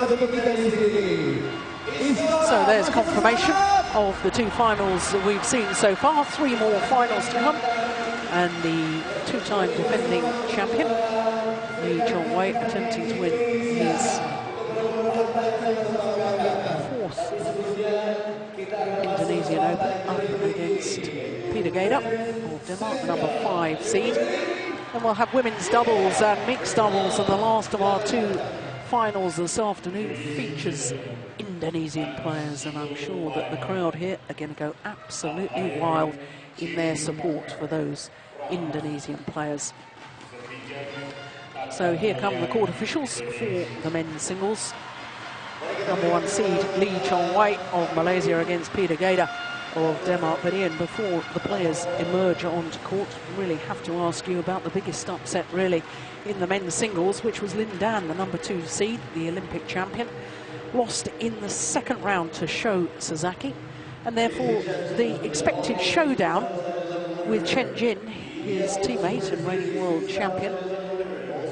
So there's confirmation of the two finals that we've seen so far. 3 more finals to come. And the two-time defending champion, Chong Wei, attempting to win his 4th Indonesian Open up against Peter Gade of Denmark, the number 5 seed. And we'll have women's doubles and mixed doubles, and the last of our 2 finals this afternoon features Indonesian players, and I'm sure that the crowd here are going to go absolutely wild in their support for those Indonesian players. So here come the court officials for the men's singles. Number 1 seed Chong Wei of Malaysia against Peter Gade of Denmark. But Ian, before the players emerge onto court, really have to ask you about the biggest upset really in the men's singles, which was Lin Dan, the number 2 seed, the Olympic champion, lost in the 2nd round to Sho Sasaki, and therefore the expected showdown with Chen Jin, his teammate and reigning world champion,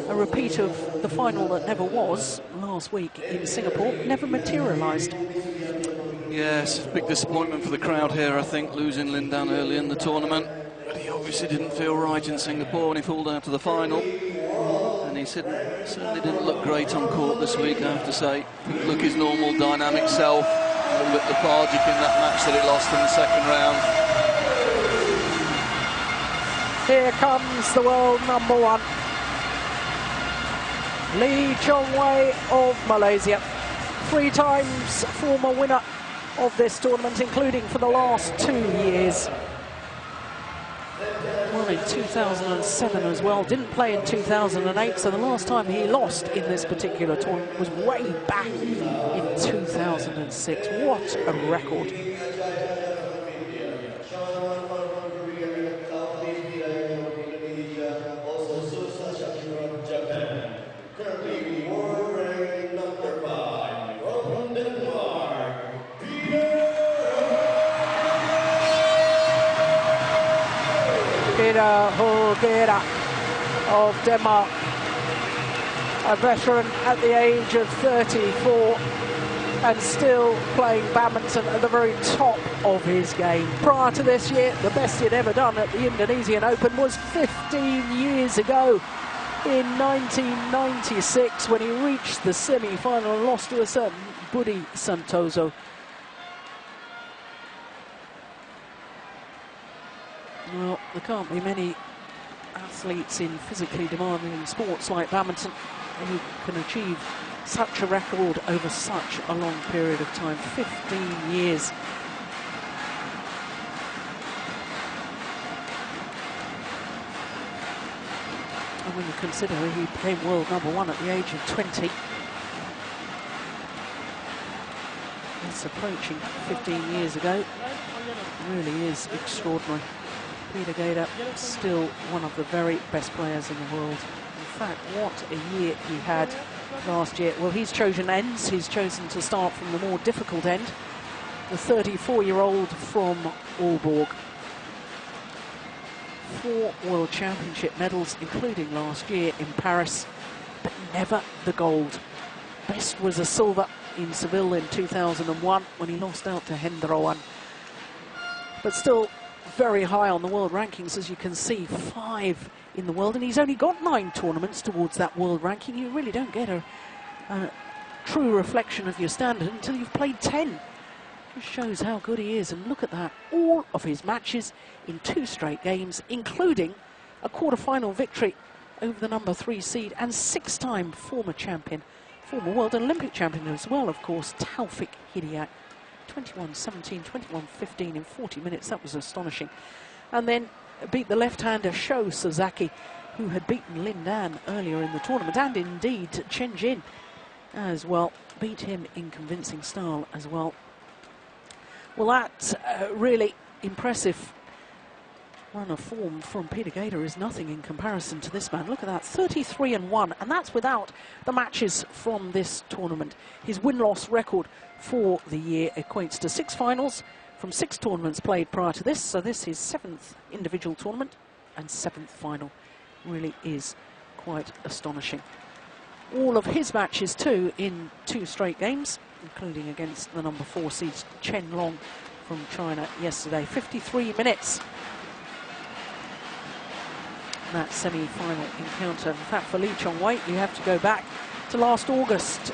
a repeat of the final that never was last week in Singapore, never materialised. Yes, big disappointment for the crowd here, I think, losing Lin Dan early in the tournament. But he obviously didn't feel right in Singapore when he pulled out to the final. And he certainly didn't look great on court this week, I have to say. Didn't look his normal dynamic self. A little bit lethargic in that match that he lost in the 2nd round. Here comes the world number 1. Chong Wei of Malaysia. 3 times former winner of this tournament, including for the last 2 years. Well, in 2007 as well, didn't play in 2008, so the last time he lost in this particular tournament was way back in 2006. What a record. Hoeg Gade of Denmark, a veteran at the age of 34 and still playing badminton at the very top of his game. Prior to this year, the best he'd ever done at the Indonesian Open was 15 years ago in 1996 when he reached the semi-final and lost to a certain Budi Santoso. Well, there can't be many athletes in physically demanding sports like badminton who can achieve such a record over such a long period of time. 15 years. And when you consider he became world number 1 at the age of 20, it's approaching 15 years ago. It really is extraordinary. Peter Gade, still one of the very best players in the world. In fact, what a year he had last year. Well, he's chosen ends. He's chosen to start from the more difficult end. The 34-year-old from Aalborg. 4 World Championship medals, including last year in Paris, but never the gold. Best was a silver in Seville in 2001 when he lost out to Hendrawan. But still very high on the world rankings, as you can see, 5 in the world, and he's only got 9 tournaments towards that world ranking. You really don't get a true reflection of your standard until you've played 10. Just shows how good he is, and look at that, all of his matches in 2 straight games, including a quarter-final victory over the number 3 seed and 6-time former champion, former world and Olympic champion as well, of course, Taufik Hidayat. 21-17, 21-15 in 40 minutes. That was astonishing. And then beat the left-hander Sho Sasaki, who had beaten Lin Dan earlier in the tournament, and indeed Chen Jin as well. Beat him in convincing style as well. Well, that's really impressive run of form from Peter Gade is nothing in comparison to this man. Look at that, 33-1, and that's without the matches from this tournament. His win-loss record for the year equates to 6 finals from 6 tournaments played prior to this, so this is 7th individual tournament and 7th final. Really is quite astonishing. all of his matches too in 2 straight games, including against the number 4 seed Chen Long from China yesterday. 53 minutes. That semi-final encounter. In fact, for Chong Wei, you have to go back to last August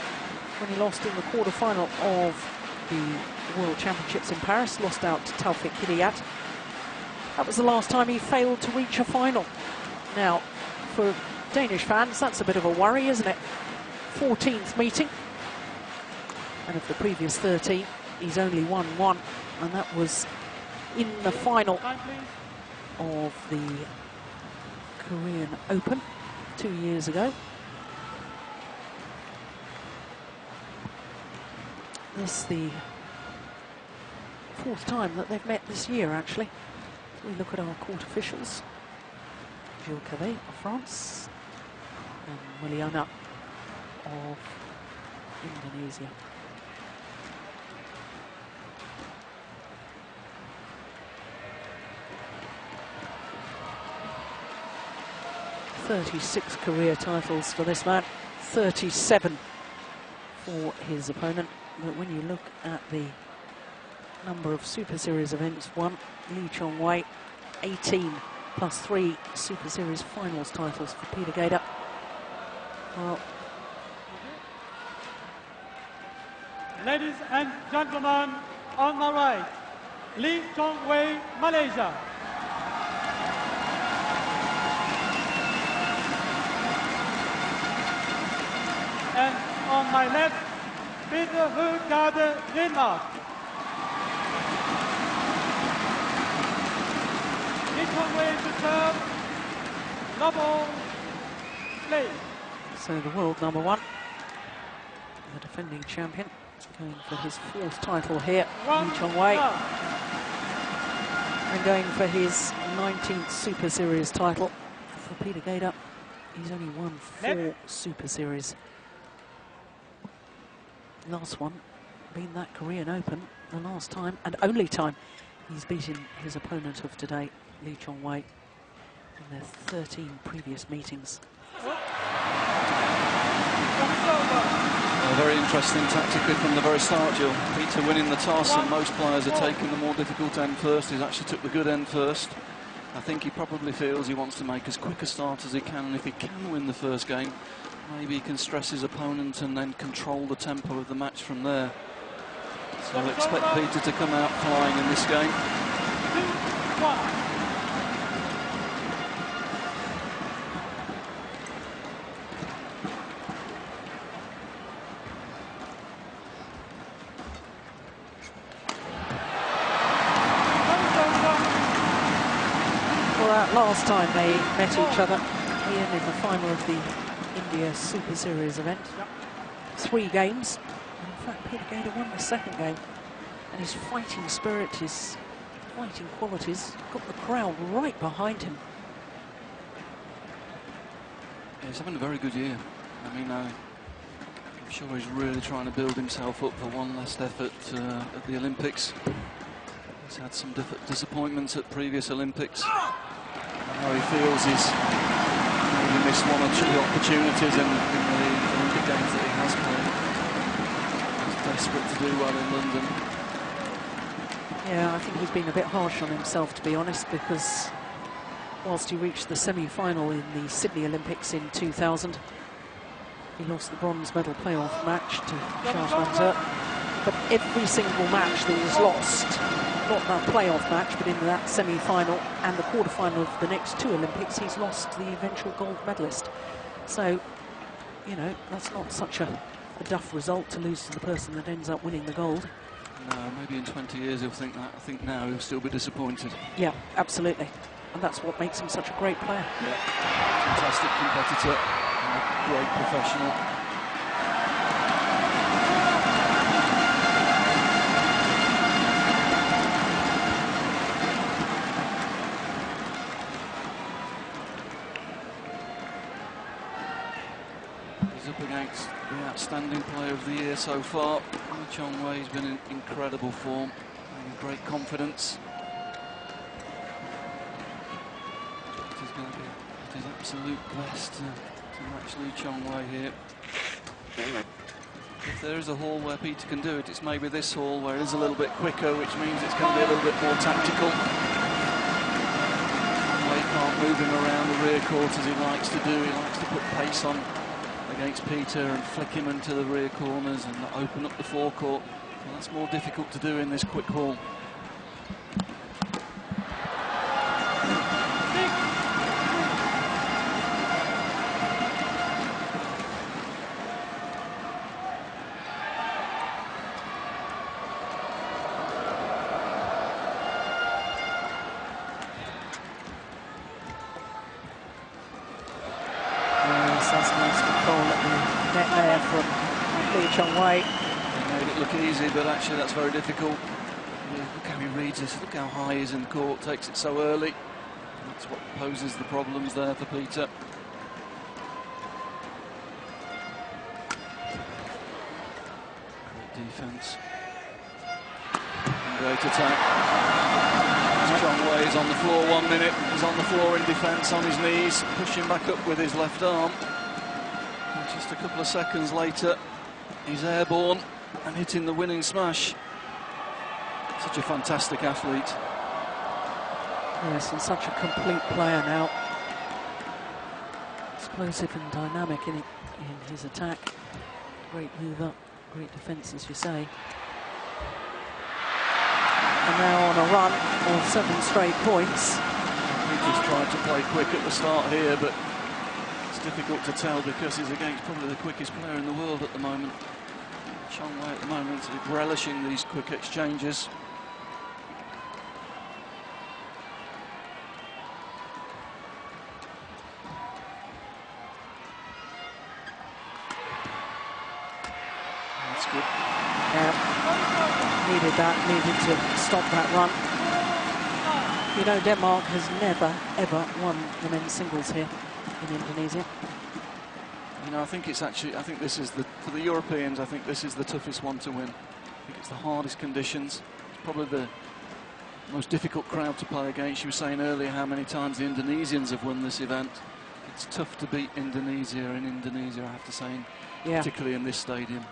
when he lost in the quarter-final of the World Championships in Paris, lost out to Taufik Hidayat. That was the last time he failed to reach a final. Now, for Danish fans, that's a bit of a worry, isn't it? 14th meeting, and of the previous 13, he's only won 1, and that was in the final of the Korean Open 2 years ago. This is the 4th time that they've met this year, actually. We look at our court officials. Hoeg Gade of France and Williana of Indonesia. "36 career titles for this man, 37 for his opponent." But when you look at the number of Super Series events won, Chong Wei, 18 plus 3 Super Series finals titles for Hoeg Gade. Well, ladies and gentlemen, on my right, Chong Wei, Malaysia. And on my left, Hoeg Gade, Denmark. Chong Wei to serve, double play. So the world number 1, the defending champion, going for his 4th title here, Chong Wei, and going for his 19th Super Series title. For Hoeg Gade, he's only won 4 Super Series. Last one being that Korean Open, the last time and only time he's beaten his opponent of today, Chong Wei, in their 13 previous meetings. Very interesting tactically from the very start, Jill. Peter winning the toss, and most players are taking the more difficult end first. He's actually took the good end first. I think he probably feels he wants to make as quick a start as he can, and if he can win the first game, maybe he can stress his opponent and then control the tempo of the match from there. So I expect Peter to come out flying in this game. 2-1. Last time they met each other, Ian, in the final of the India Super Series event. 3 games. And in fact, Hoeg Gade won the 2nd game. And his fighting spirit, his fighting qualities, got the crowd right behind him. Yeah, he's having a very good year. I mean, I'm sure he's really trying to build himself up for one last effort at the Olympics. He's had some disappointments at previous Olympics. How he feels he's maybe missed 1 or 2 opportunities in the Olympic games that he has played. He's desperate to do well in London. Yeah, I think he's been a bit harsh on himself, to be honest, because whilst he reached the semi-final in the Sydney Olympics in 2000, he lost the bronze medal playoff match to Charles van Zert. But every single match that he's lost, not that playoff match, but in that semi-final and the quarter-final of the next 2 Olympics, he's lost the eventual gold medalist. So, you know, that's not such a duff result to lose to the person that ends up winning the gold. No, maybe in 20 years he'll think that. I think now he'll still be disappointed. Yeah, absolutely. And that's what makes him such a great player. Yeah. Fantastic competitor and a great professional. Against the outstanding player of the year so far. Chong Wei's been in incredible form, and great confidence. He's going to be at his absolute best to match Lee Chong Wei here. If there is a hall where Peter can do it, it's maybe this hall where it is a little bit quicker, which means it's going to be a little bit more tactical. Wei can't move him around the rear court as he likes to do. He likes to put pace on against Peter and flick him into the rear corners and open up the forecourt. Well, that's more difficult to do in this quick hall. Chong Wei. He made it look easy, but actually that's very difficult. Yeah, look how he reads this, look how high he is in the court, takes it so early. That's what poses the problems there for Peter. Great defence. And great attack. Chong Wei is on the floor 1 minute, he's on the floor in defence, on his knees, pushing back up with his left arm. And just a couple of seconds later, he's airborne and hitting the winning smash. Such a fantastic athlete. Yes, and such a complete player now. Explosive and dynamic in his attack. Great move up, great defence, as you say. And now on a run of 7 straight points. He just tried to play quick at the start here, but it's difficult to tell because he's against probably the quickest player in the world at the moment. Chong Wei at the moment is relishing these quick exchanges. That's good. Yeah, needed that, needed to stop that run. You know, Denmark has never, ever won the men's singles here in Indonesia. You know, I think this is for the Europeans, I think this is the toughest one to win. I think it's the hardest conditions. It's probably the most difficult crowd to play against. You were saying earlier how many times the Indonesians have won this event. It's tough to beat Indonesia in Indonesia, I have to say, particularly in this stadium.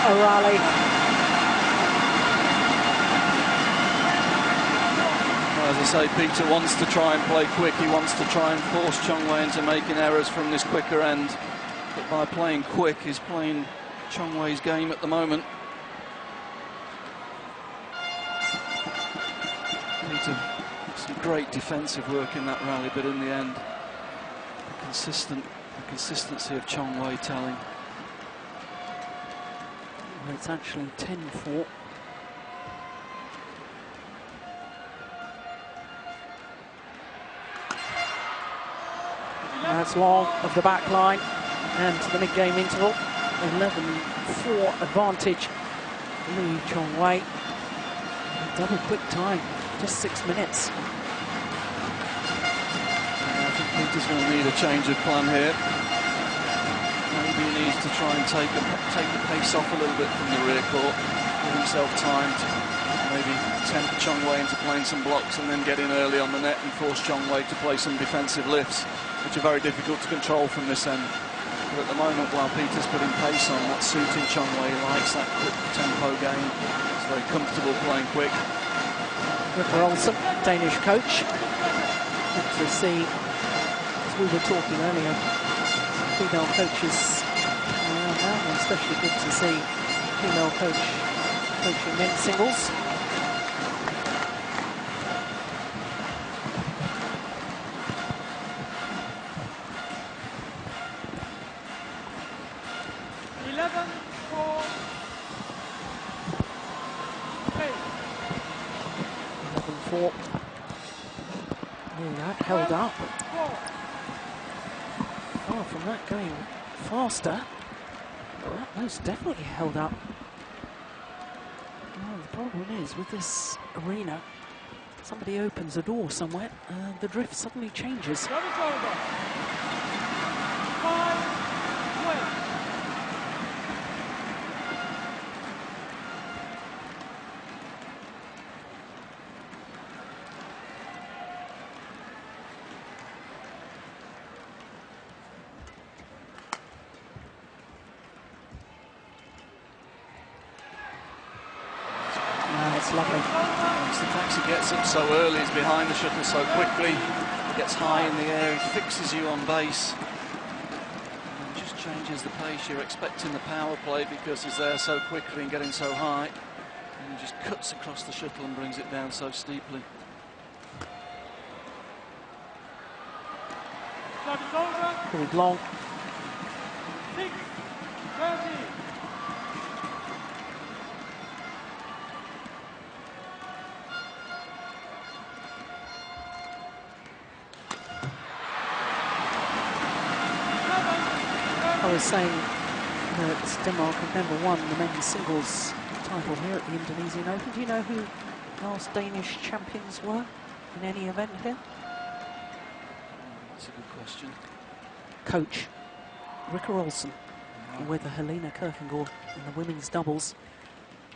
A rally. Well, as I say, Peter wants to try and play quick. He wants to try and force Chong Wei into making errors from this quicker end. But by playing quick, he's playing Chong Wei's game at the moment. Peter, some great defensive work in that rally, but in the end, the consistency of Chong Wei telling. It's actually 10-4. That's long of the back line and to the mid-game interval. 11-4 advantage. Lee Chong Wei. Double quick time, just 6 minutes. I think Peter's going to need a change of plan here. Maybe he needs to try and take the pace off a little bit from the rear court, give himself time to maybe tempt Chong Wei into playing some blocks and then get in early on the net and force Chong Wei to play some defensive lifts, which are very difficult to control from this end. But at the moment, while Peter's putting pace on, that's suiting Chong Wei. He likes that quick tempo game. He's very comfortable playing quick. Ripper Olsen, Danish coach. Good to see, as we were talking earlier, female coaches around now, and especially good to see female coach coaching men's singles. Held up. far from that, going faster. That most definitely held up. Well, the problem is, with this arena, somebody opens a door somewhere, the drift suddenly changes. Service over. 5 points. It's lovely. It's the fact he gets up so early, he's behind the shuttle so quickly, he gets high in the air, he fixes you on base, and just changes the pace. You're expecting the power play because he's there so quickly and getting so high, and he just cuts across the shuttle and brings it down so steeply. Service over. Called long. 6-30. I was saying that Denmark have never won the men's singles title here at the Indonesian Open. Do you know who last Danish champions were in any event here? That's a good question. Coach Rikke Olsen with Helena Kierkegaard in the women's doubles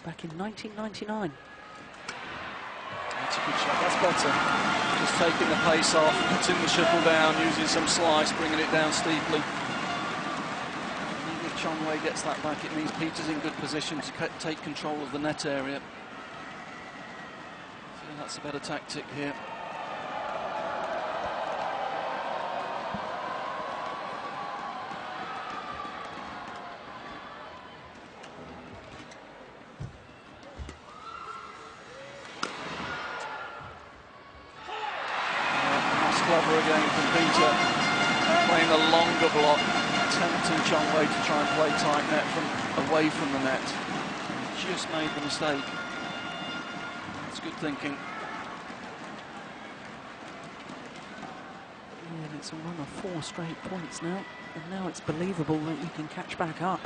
back in 1999. That's a good shot, that's better. Just taking the pace off, cutting the shuttle down, using some slice, bringing it down steeply. If Chong Wei gets that back, it means Peter's in good position to take control of the net area. I feel that's a better tactic here. Clever again from Peter, playing a longer block, tempting Chong Wei to try and play tight net from away from the net. He just made the mistake. It's good thinking. And it's a run of 4 straight points now, and now it's believable that you can catch back up.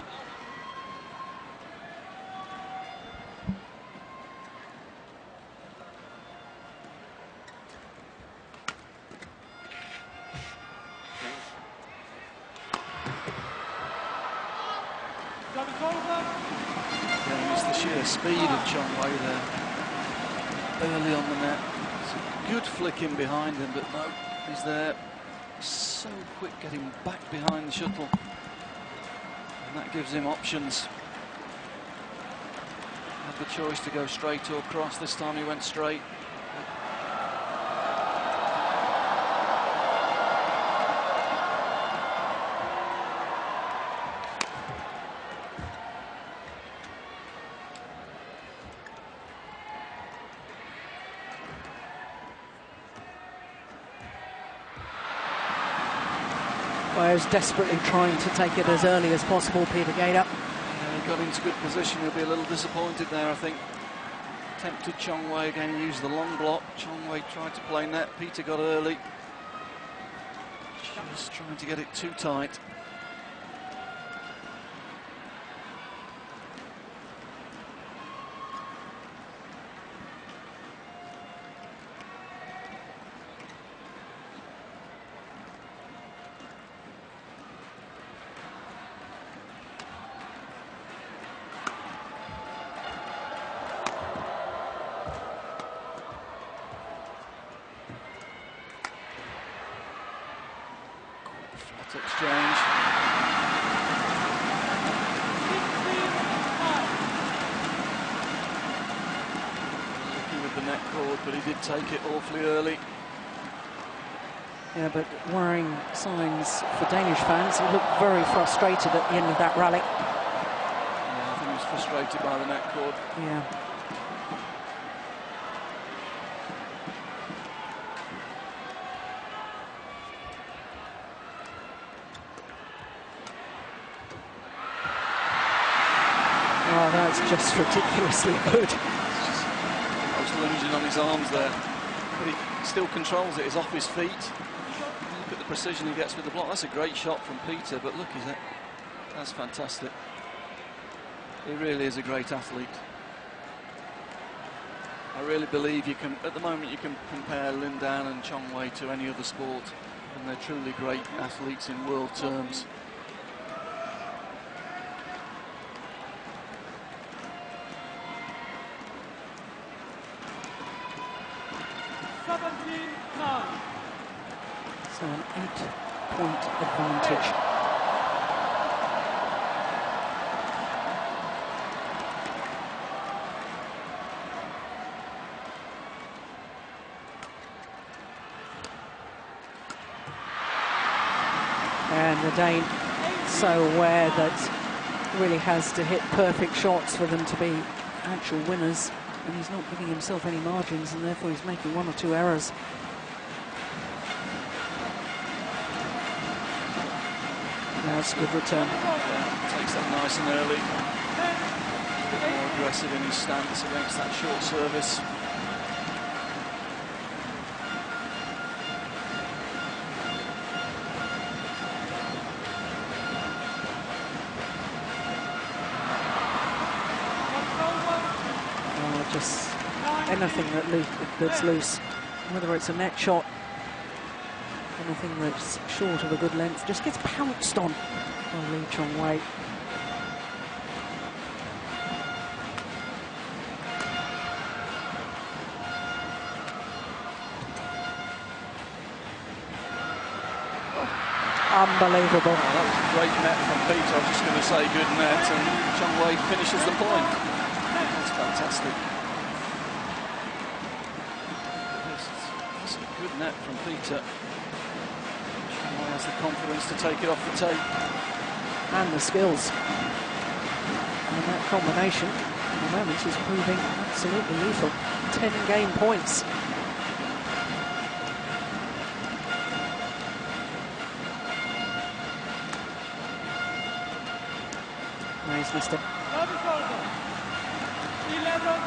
Yeah, it's the sheer speed of Chong Wei there. Early on the net. It's a good flick in behind him, but no, he's there. So quick getting back behind the shuttle. And that gives him options. Had the choice to go straight or cross. This time he went straight. Whereas desperately trying to take it as early as possible, Peter Gade. Yeah, he got into good position. He'll be a little disappointed there, I think. Tempted Chong Wei again, used the long block. Chong Wei tried to play net. Peter got early. Just trying to get it too tight. Exchange. Lucky with the net cord, but he did take it awfully early. Yeah, but worrying signs for Danish fans. He looked very frustrated at the end of that rally. Yeah, I think he was frustrated by the net cord. Yeah. Oh, that's just ridiculously good. I was lunging on his arms there, but he still controls it. He's off his feet. look at the precision he gets with the block. That's a great shot from Peter, but look, that's fantastic. He really is a great athlete. I really believe you can, at the moment, you can compare Lindan and Chong Wei to any other sport, and they're truly great athletes in world terms. So an 8-point advantage. And the Dane so aware that he really has to hit perfect shots for them to be actual winners, and he's not giving himself any margins, and therefore he's making 1 or 2 errors. That's a good return. Yeah, takes that nice and early. A bit more aggressive in his stance against that short service. Just anything that's loose, whether it's a net shot, anything that's short of a good length, just gets pounced on by Lee Chong Wei. Unbelievable. Oh, that was a great net from Peter. I was just going to say good net, and Chong Wei finishes the point. That's fantastic. That's a good net from Peter. Chong Wei has the confidence to take it off the tape. And the skills. And that combination, at the moment, is proving absolutely lethal. 10 game points. He's missed it. 11-20.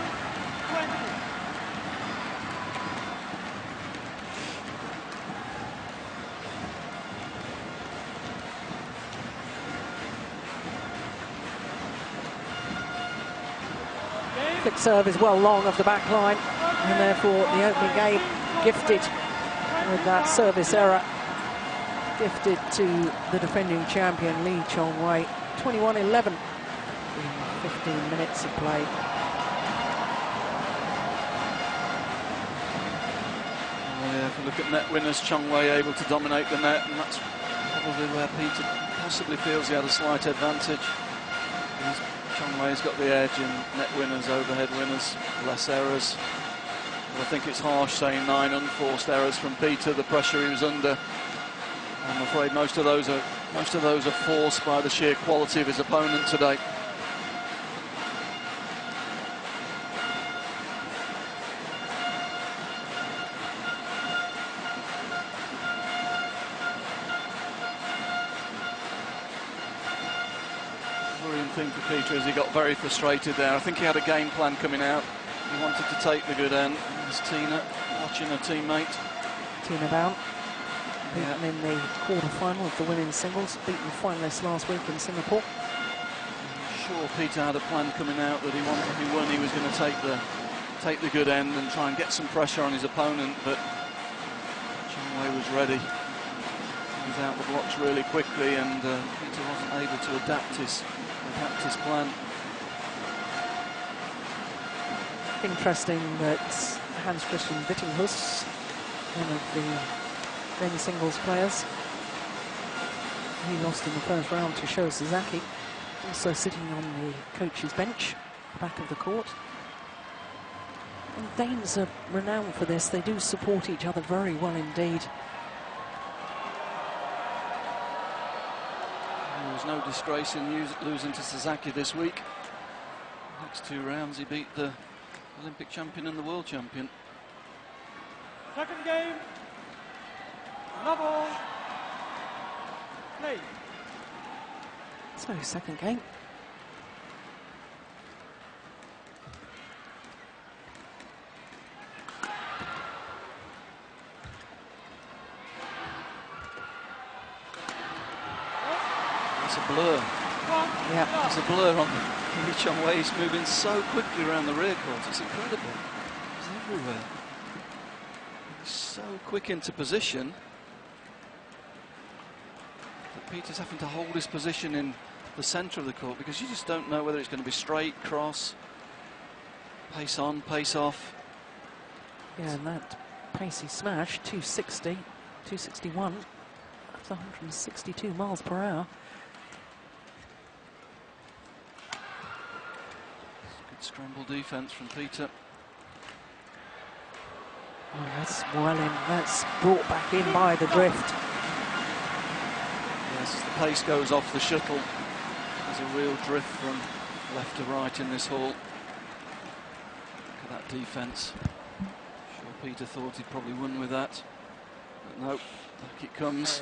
Flick serve is well long of the back line, and therefore the opening game gifted with that service error. Gifted to the defending champion Lee Chong Wei. 21-11 in 15 minutes of play. Oh yeah, if you look at net winners, Chong Wei able to dominate the net, and that's probably where Peter possibly feels he had a slight advantage. Chong Wei's got the edge in net winners, overhead winners, less errors. But I think it's harsh saying 9 unforced errors from Peter, the pressure he was under. I'm afraid most of those are forced by the sheer quality of his opponent today. Worrying thing for Peter is he got very frustrated there. I think he had a game plan coming out. He wanted to take the good end. There's Tina watching her teammate. Tina Bound. Beaten in the quarter-final of the women's singles, beaten the finalists last week in Singapore. I'm sure Peter had a plan coming out that he wanted, if he won, he was going to take the good end and try and get some pressure on his opponent, but Chong Wei was ready. He was out the blocks really quickly, and Peter wasn't able to adapt his plan. Interesting that Hans Christian Wittinghus, one of the then singles players, he lost in the first round to Sho Sasaki, also sitting on the coach's bench, back of the court. And Danes are renowned for this. They do support each other very well indeed. There was no disgrace in losing to Sasaki this week. Next 2 rounds he beat the Olympic champion and the world champion. Second game. Level. Play. So, second game. blur. Yeah. There's a blur on Chong Wei. He's moving so quickly around the rear court. It's incredible. He's everywhere. He's so quick into position that Peter's having to hold his position in the centre of the court because you just don't know whether it's going to be straight, cross, pace on, pace off. Yeah, and that pacey smash, 260, 261, that's 162 miles per hour. Good scramble defence from Peter. Oh, that's well in, that's brought back in by the drift. Yes, as the pace goes off the shuttle, there's a real drift from left to right in this hall. Look at that defence. Sure Peter thought he'd probably won with that, but no, back it comes.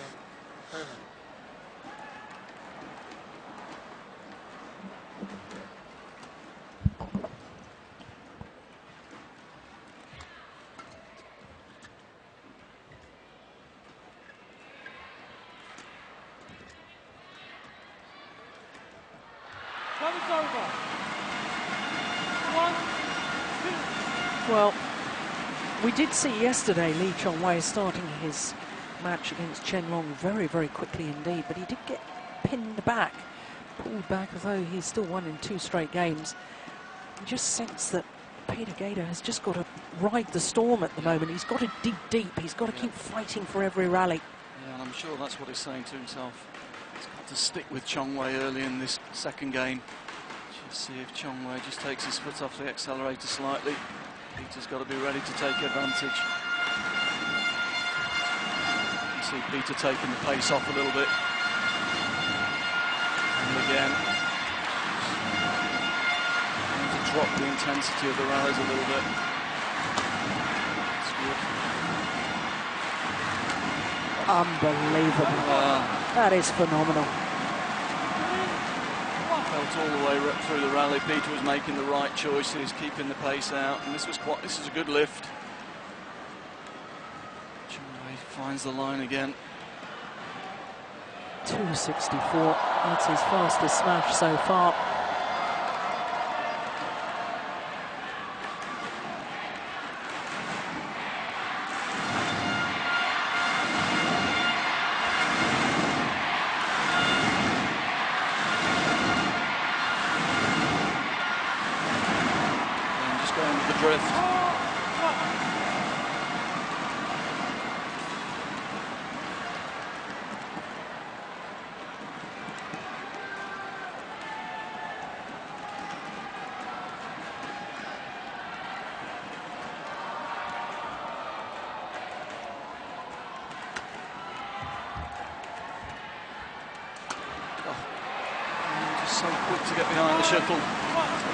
Service over. 1, 2. Well, we did see yesterday Lee Chong Wei starting his match against Chen Long very, very quickly indeed, but he did get pinned back, pulled back as though he's still won in 2 straight games. You just sense that Peter Gade has just got to ride the storm at the moment. He's got to dig deep. He's got to keep fighting for every rally. Yeah, and I'm sure that's what he's saying to himself. He's got to stick with Chong Wei early in this second game. Just see if Chong Wei just takes his foot off the accelerator slightly. Peter's got to be ready to take advantage. You see Peter taking the pace off a little bit. And again, trying to drop the intensity of the rallies a little bit. That's good. Unbelievable. That is phenomenal. Felt all the way through the rally. Peter was making the right choices, keeping the pace out, and this is a good lift. Chong Wei finds the line again. 264. That's his fastest smash so far. Drift. Just so quick to get behind the shuttle.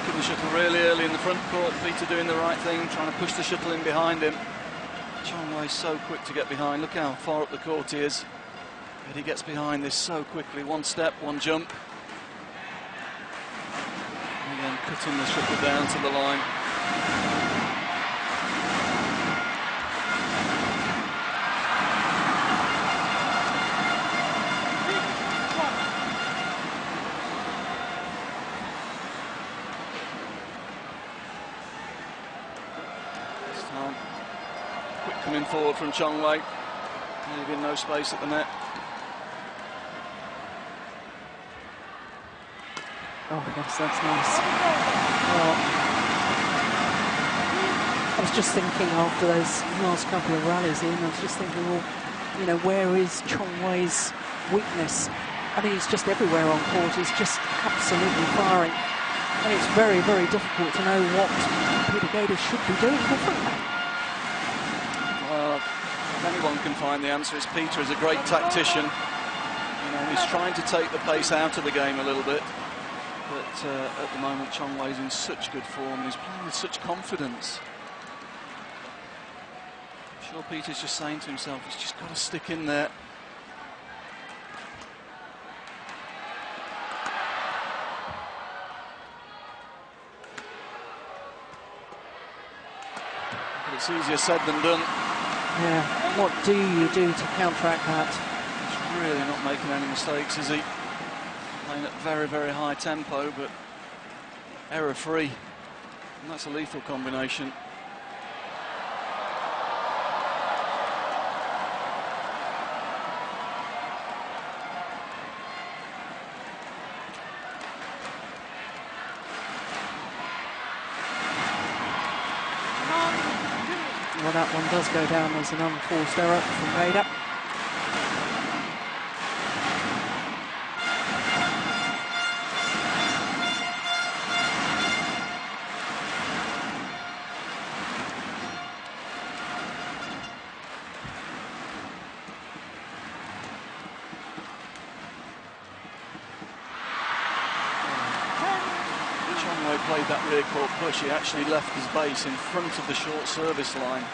Taking the shuttle really early in the front court. Peter doing the right thing, trying to push the shuttle in behind him. Chong Wei so quick to get behind. Look how far up the court he is. But he gets behind this so quickly. One step, one jump. And then cutting the shuttle down to the line. Coming forward from Chong Wei, leaving no space at the net. Oh yes, that's nice. Well, I was just thinking after those last couple of rallies in, I was just thinking, well, you know, where is Chong Wei's weakness? I think he's just everywhere on court. He's just absolutely firing. And it's very, very difficult to know what Peter Gade should be doing differently. If anyone can find the answer, it's Peter. Is a great tactician. You know, he's trying to take the pace out of the game a little bit. But at the moment, Chong Wei's in such good form. He's playing with such confidence. I'm sure Peter's just saying to himself, he's just got to stick in there. But it's easier said than done. Yeah, what do you do to counteract that? He's really not making any mistakes, is he? playing at very, very high tempo, but error-free. And that's a lethal combination. Well, that one does go down as an unforced error from Gade. Chong Wei played that rear court push. He actually left his base in front of the short service line.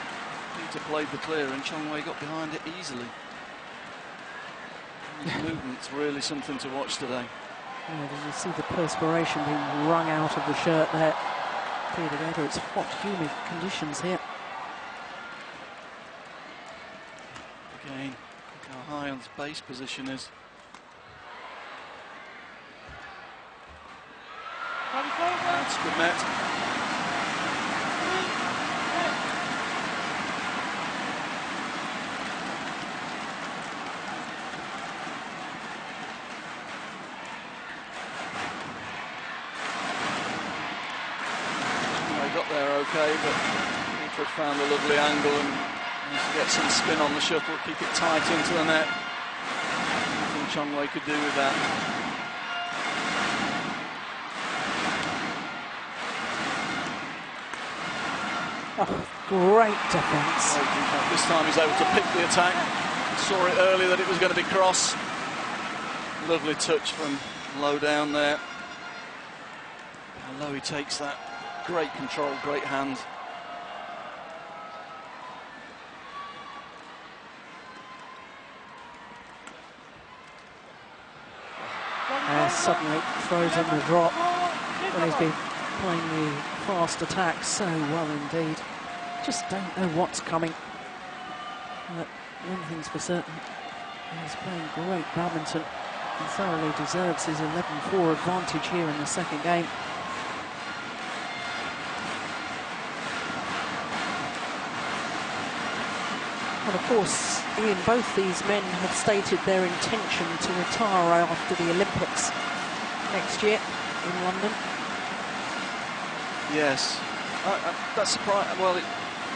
Peter played the clear and Chong Wei got behind it easily. His movement's really something to watch today. Yeah, did you see the perspiration being wrung out of the shirt there? Peter Gade, it's hot, humid conditions here. Again, look how high on his base position is. That's good net. Got there okay, but Peter found a lovely angle and needs to get some spin on the shuttle, keep it tight into the net. Nothing Chong Wei could do with that. Oh, great defence. This time he's able to pick the attack. Saw it early that it was going to be cross. Lovely touch from low down there. How low he takes that. Great control, great hand. Suddenly throws in the drop when he's been playing the fast attack so well indeed. Just don't know what's coming. But one thing's for certain, he's playing great badminton and thoroughly deserves his 11-4 advantage here in the second game. And of course, Ian, both these men have stated their intention to retire after the Olympics next year in London. Yes, that's surprising. Well,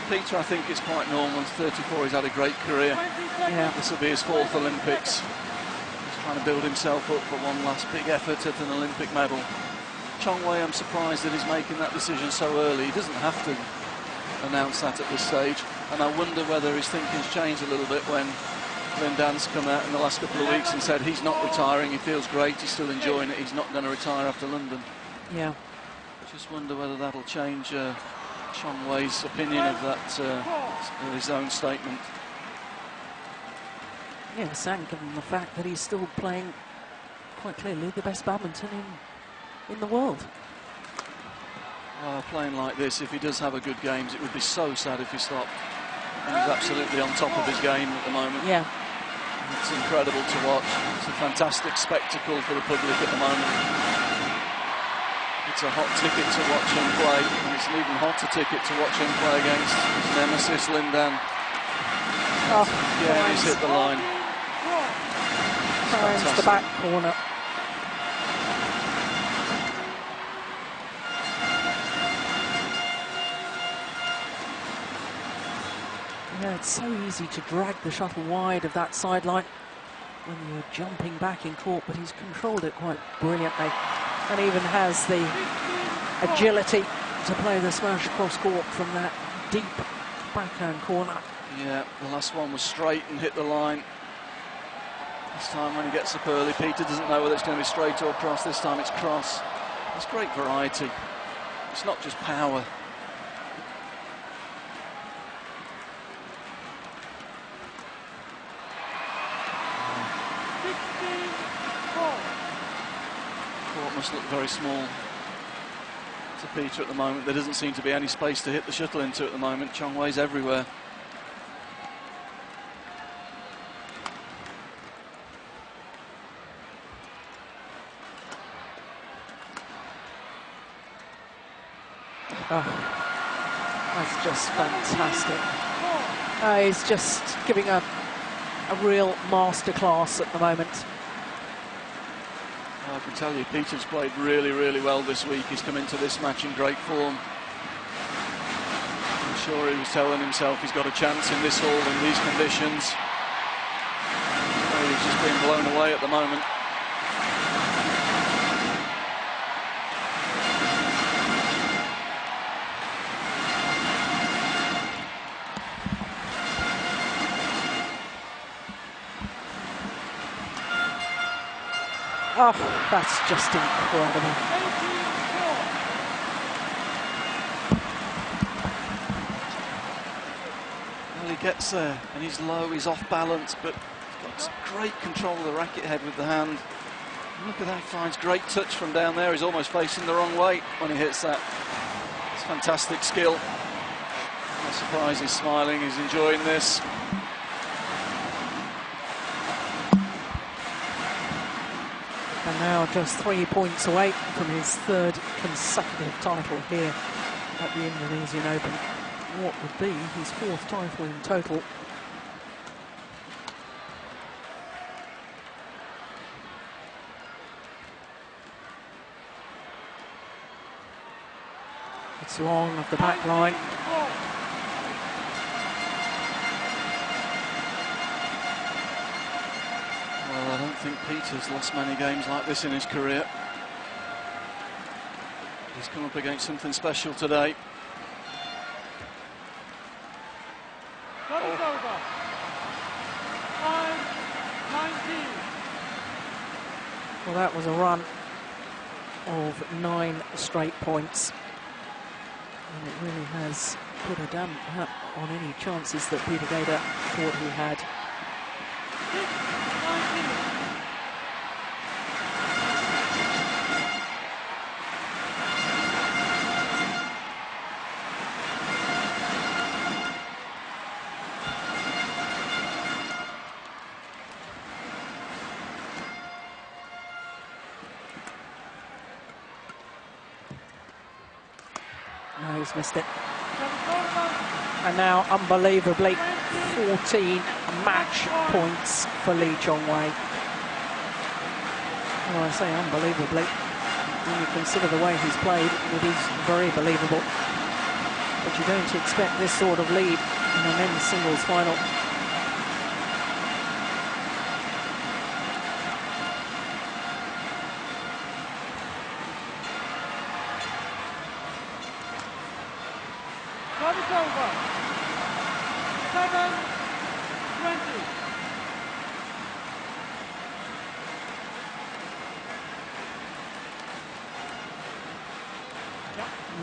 Peter, I think, is quite normal. He's 34, he's had a great career. Yeah. This will be his 4th Olympics. He's trying to build himself up for one last big effort at an Olympic medal. Chong Wei, I'm surprised that he's making that decision so early. He doesn't have to announce that at this stage. And I wonder whether his thinking's changed a little bit when Lindan's come out in the last couple of weeks and said he's not retiring, he feels great, he's still enjoying it, he's not going to retire after London. Yeah. Just wonder whether that'll change Chong Wei's opinion of that, his own statement. Yes, and given the fact that he's still playing quite clearly the best badminton in the world. Playing like this, if he does have a good games, it would be so sad if he stopped. He's absolutely on top of his game at the moment. Yeah. It's incredible to watch. It's a fantastic spectacle for the public at the moment. It's a hot ticket to watch him play, and it's an even hotter ticket to watch him play against his nemesis, Lindan. Oh, yeah, he's hit the line. Finds the back corner. Yeah, it's so easy to drag the shuttle wide of that sideline when you're jumping back in court, but he's controlled it quite brilliantly and even has the agility to play the smash across court from that deep backhand corner. Yeah, the last one was straight and hit the line. This time when he gets up early, Peter doesn't know whether it's going to be straight or cross. This time it's cross. It's great variety. It's not just power. Court must look very small to Peter at the moment. There doesn't seem to be any space to hit the shuttle into at the moment. Chong Wei's everywhere. Oh, that's just fantastic. He's just giving a real masterclass at the moment. I can tell you, Peter's played really, really well this week. He's come into this match in great form. I'm sure he was telling himself he's got a chance in this hall in these conditions. He's just being blown away at the moment. Oh, that's just incredible. Well, he gets there, and he's low, he's off balance, but he's got great control of the racket head with the hand. And look at that, he finds great touch from down there. He's almost facing the wrong way when he hits that. It's fantastic skill. No surprise he's smiling, he's enjoying this. And now just 3 points away from his third consecutive title here at the Indonesian Open. What would be his fourth title in total. It's long of the back line. Well, I don't think Peter's lost many games like this in his career. He's come up against something special today. Well, that was a run of 9 straight points. And it really has put a damp on any chances that Peter Gade thought he had. No, he's missed it. And now, unbelievably, 14 match points for Lee Chong Wei. Well, I say unbelievably. When you consider the way he's played, it is very believable. But you don't expect this sort of lead in a men's singles final.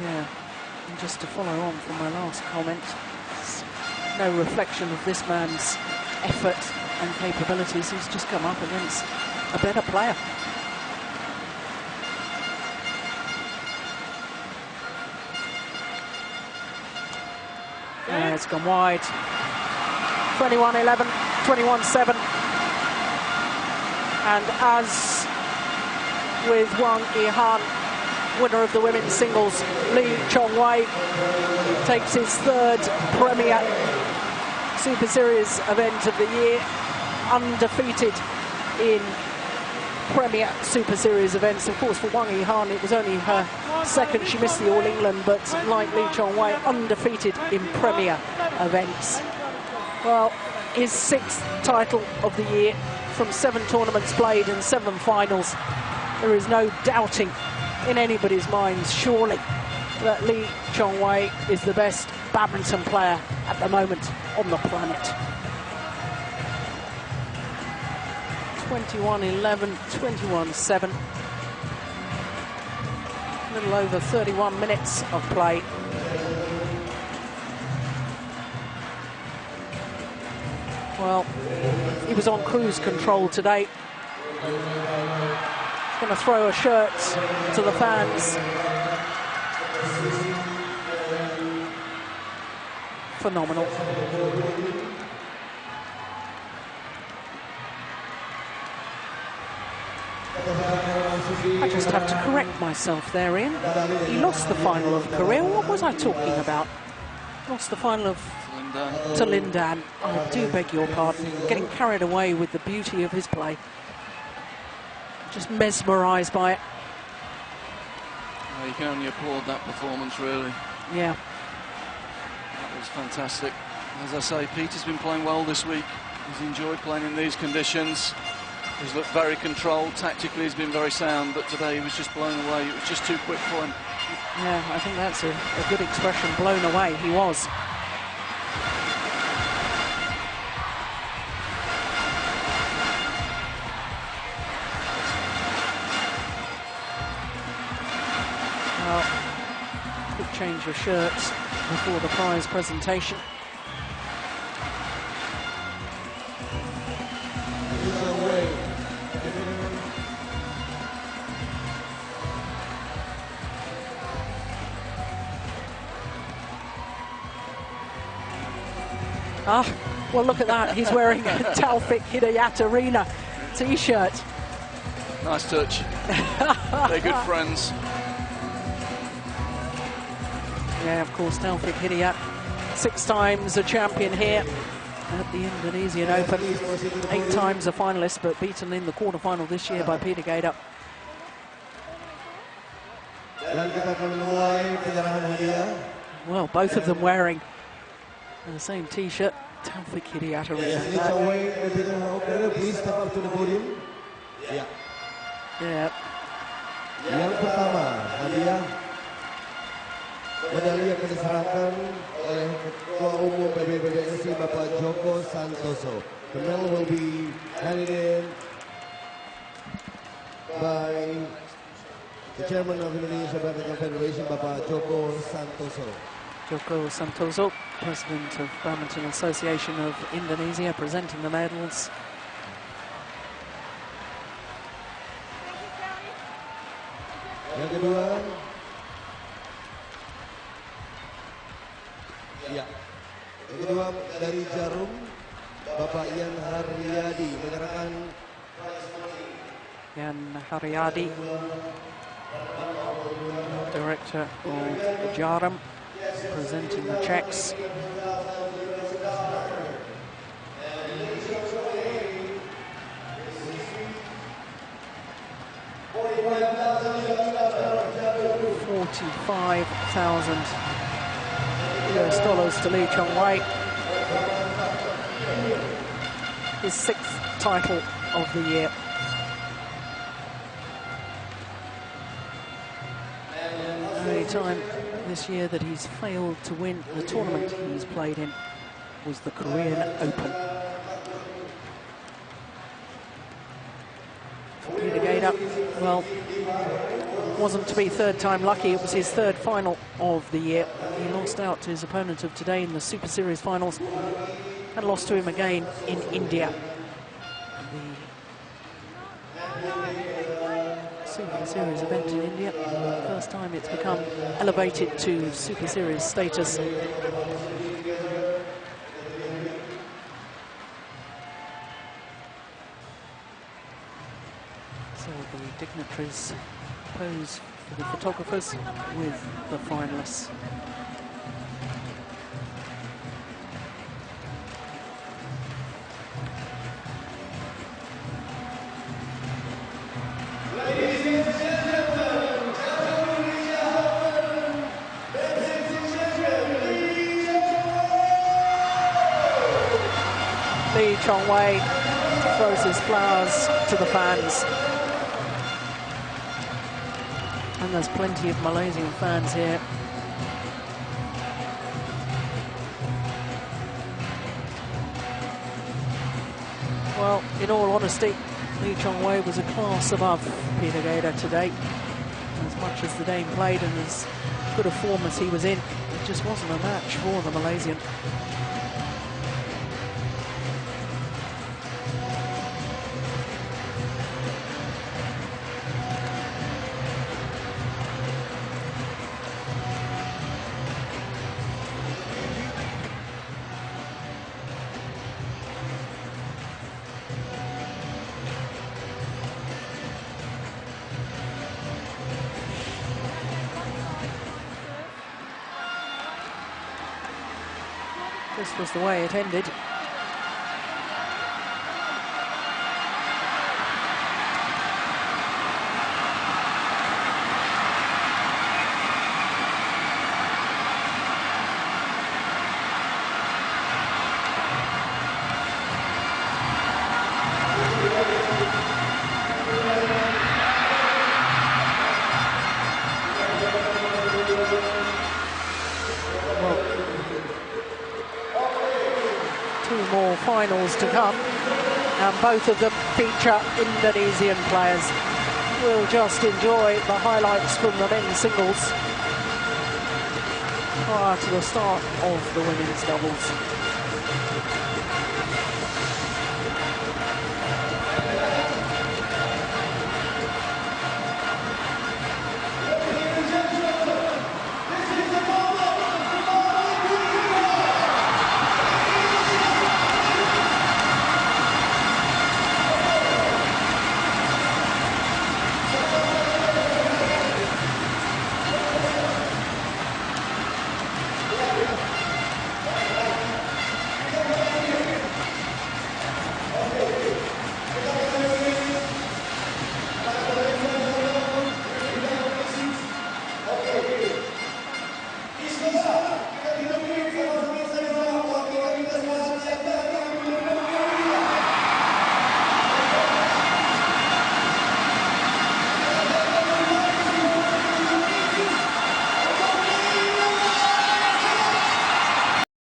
Yeah, and just to follow on from my last comment, no reflection of this man's effort and capabilities. He's just come up against a better player. It's gone wide. 21-11, 21-7. And as with Wang Yihan, winner of the women's singles, Lee Chong Wei takes his third Premier Super Series event of the year, undefeated in Premier Super Series events. Of course, for Wang Yihan, it was only her second. She missed the All England, but like Lee Chong Wei, undefeated in Premier events. Well, his 6th title of the year from 7 tournaments played and 7 finals. There is no doubting in anybody's minds, surely, that Lee Chong Wei is the best badminton player at the moment on the planet. 21-11, 21-7. A little over 31 minutes of play. Well, he was on cruise control today. He's going to throw a shirt to the fans. Phenomenal. I just have to correct myself there, Ian. He lost the final of Korea. What was I talking about? Lost the final of to Lindan. I do beg your pardon. Getting carried away with the beauty of his play. Just mesmerised by it. You can only applaud that performance, really. Yeah. That was fantastic. As I say, Peter's been playing well this week. He's enjoyed playing in these conditions. He's looked very controlled. Tactically, he's been very sound, but today he was just blown away. It was just too quick for him. Yeah, I think that's a good expression. Blown away, he was. Well, quick change of shirts before the prize presentation. Ah, well, look at that. He's wearing a Taufik Hidayat t-shirt. Nice touch. They're good friends. Yeah, of course, Taufik Hidayat, 6 times a champion here at the Indonesian Open. 8 times a finalist, but beaten in the quarterfinal this year by Peter Gade. Well, both of them wearing the same t-shirt. Taufik Hidayat. Chong Wei, please step up to the podium. Yeah. Yang pertama, hadiah medali yang diserahkan oleh Ketua Umum PBBSI Bapak Joko Santoso. The medal will be handed in by the Chairman of Indonesia Badminton Federation, Bapak Joko Santoso. Joko Santoso, President of Badminton Association of Indonesia, presenting the medals. Yang kedua, ya, yang kedua dari Djarum, Bapak Yan Haryadi menyerahkan. Yan Haryadi, Director of Djarum, presenting the checks. $45,000 to Lee Chong Wei. His 6th title of the year. The only time this year that he's failed to win the tournament he's played in was the Korean Open. For Peter Gade, well, wasn't to be 3rd time lucky. It was his 3rd final of the year. He lost out to his opponent of today in the Super Series finals and lost to him again in India. The Super Series event in India, first time it's become elevated to Super Series status. So the dignitaries pose for the photographers with the finalists. Lee Chong Wei throws his flowers to the fans. And there's plenty of Malaysian fans here. Well, in all honesty, Lee Chong Wei was a class above Peter Gade today. As much as the Dane played and as good a form as he was in, it just wasn't a match for the Malaysian. This was the way it ended. More finals to come, and both of them feature Indonesian players. We'll just enjoy the highlights from the men's singles prior to the start of the women's doubles.